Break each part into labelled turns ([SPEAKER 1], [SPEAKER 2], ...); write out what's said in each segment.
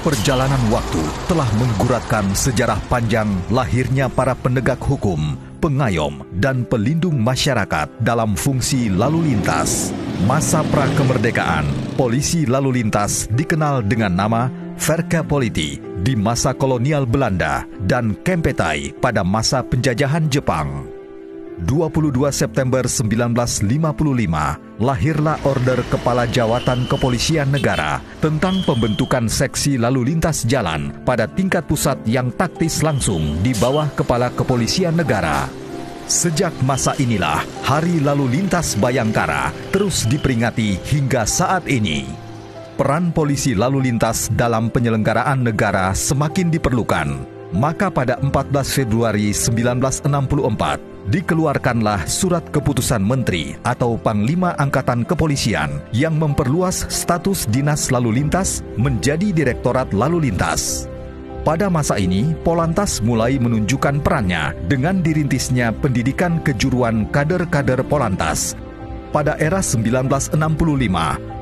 [SPEAKER 1] Perjalanan waktu telah mengguratkan sejarah panjang lahirnya para penegak hukum, pengayom, dan pelindung masyarakat dalam fungsi lalu lintas. Masa pra-kemerdekaan, polisi lalu lintas dikenal dengan nama Verkeerpolitie di masa kolonial Belanda dan Kempeitai pada masa penjajahan Jepang. 22 September 1955, lahirlah Order Kepala Jawatan Kepolisian Negara tentang pembentukan seksi lalu lintas jalan pada tingkat pusat yang taktis langsung di bawah Kepala Kepolisian Negara. Sejak masa inilah, Hari Lalu Lintas Bayangkara terus diperingati hingga saat ini. Peran polisi lalu lintas dalam penyelenggaraan negara semakin diperlukan. Maka pada 14 Februari 1964, dikeluarkanlah Surat Keputusan Menteri atau Panglima Angkatan Kepolisian yang memperluas status Dinas Lalu Lintas menjadi Direktorat Lalu Lintas. Pada masa ini, Polantas mulai menunjukkan perannya dengan dirintisnya pendidikan kejuruan kader-kader Polantas. Pada era 1965,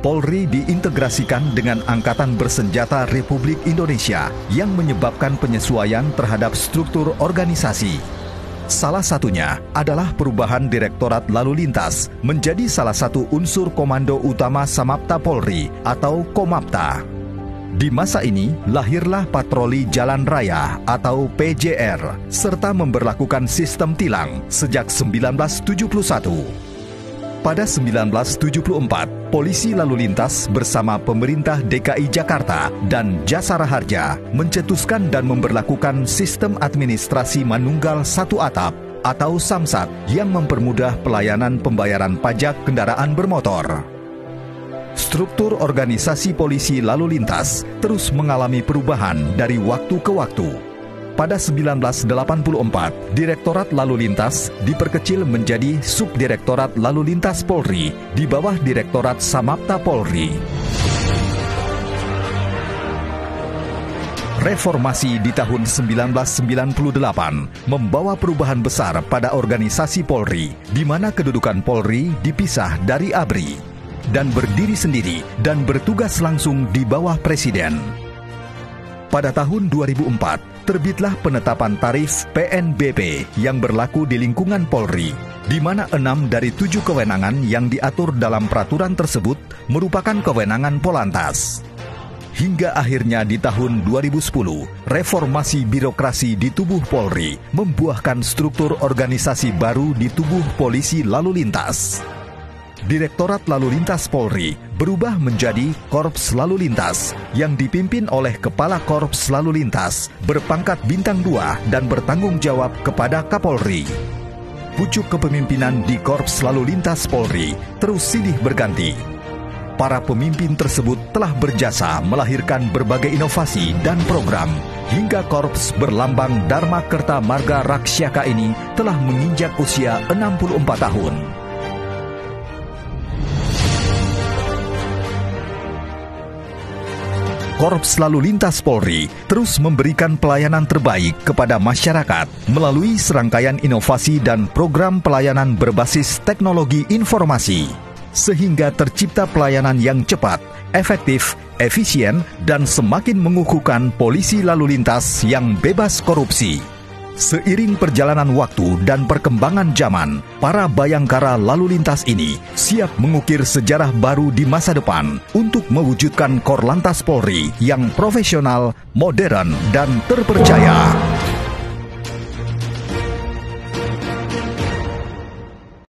[SPEAKER 1] Polri diintegrasikan dengan Angkatan Bersenjata Republik Indonesia yang menyebabkan penyesuaian terhadap struktur organisasi. Salah satunya adalah perubahan Direktorat Lalu Lintas menjadi salah satu unsur Komando Utama Samapta Polri atau Komapta. Di masa ini, lahirlah Patroli Jalan Raya atau PJR, serta memberlakukan sistem tilang sejak 1971. Pada 1974, Polisi Lalu Lintas bersama pemerintah DKI Jakarta dan Jasara Harja mencetuskan dan memberlakukan sistem administrasi manunggal satu atap atau Samsat yang mempermudah pelayanan pembayaran pajak kendaraan bermotor. Struktur organisasi polisi lalu lintas terus mengalami perubahan dari waktu ke waktu. Pada 1984, Direktorat Lalu Lintas diperkecil menjadi Subdirektorat Lalu Lintas Polri di bawah Direktorat Samapta Polri. Reformasi di tahun 1998 membawa perubahan besar pada organisasi Polri, di mana kedudukan Polri dipisah dari ABRI dan berdiri sendiri dan bertugas langsung di bawah Presiden. Pada tahun 2004, terbitlah penetapan tarif PNBP yang berlaku di lingkungan Polri, di mana 6 dari 7 kewenangan yang diatur dalam peraturan tersebut merupakan kewenangan Polantas. Hingga akhirnya di tahun 2010, reformasi birokrasi di tubuh Polri membuahkan struktur organisasi baru di tubuh Polisi Lalu Lintas. Direktorat Lalu Lintas Polri berubah menjadi Korps Lalu Lintas yang dipimpin oleh Kepala Korps Lalu Lintas berpangkat bintang 2 dan bertanggung jawab kepada Kapolri. Pucuk kepemimpinan di Korps Lalu Lintas Polri terus silih berganti. Para pemimpin tersebut telah berjasa melahirkan berbagai inovasi dan program hingga Korps berlambang Dharma Kerta Marga Raksyaka ini telah menginjak usia 64 tahun. Korps Lalu Lintas Polri terus memberikan pelayanan terbaik kepada masyarakat melalui serangkaian inovasi dan program pelayanan berbasis teknologi informasi, sehingga tercipta pelayanan yang cepat, efektif, efisien, dan semakin mengukuhkan polisi lalu lintas yang bebas korupsi. Seiring perjalanan waktu dan perkembangan zaman, para bayangkara lalu lintas ini siap mengukir sejarah baru di masa depan untuk mewujudkan Korlantas Polri yang profesional, modern, dan terpercaya.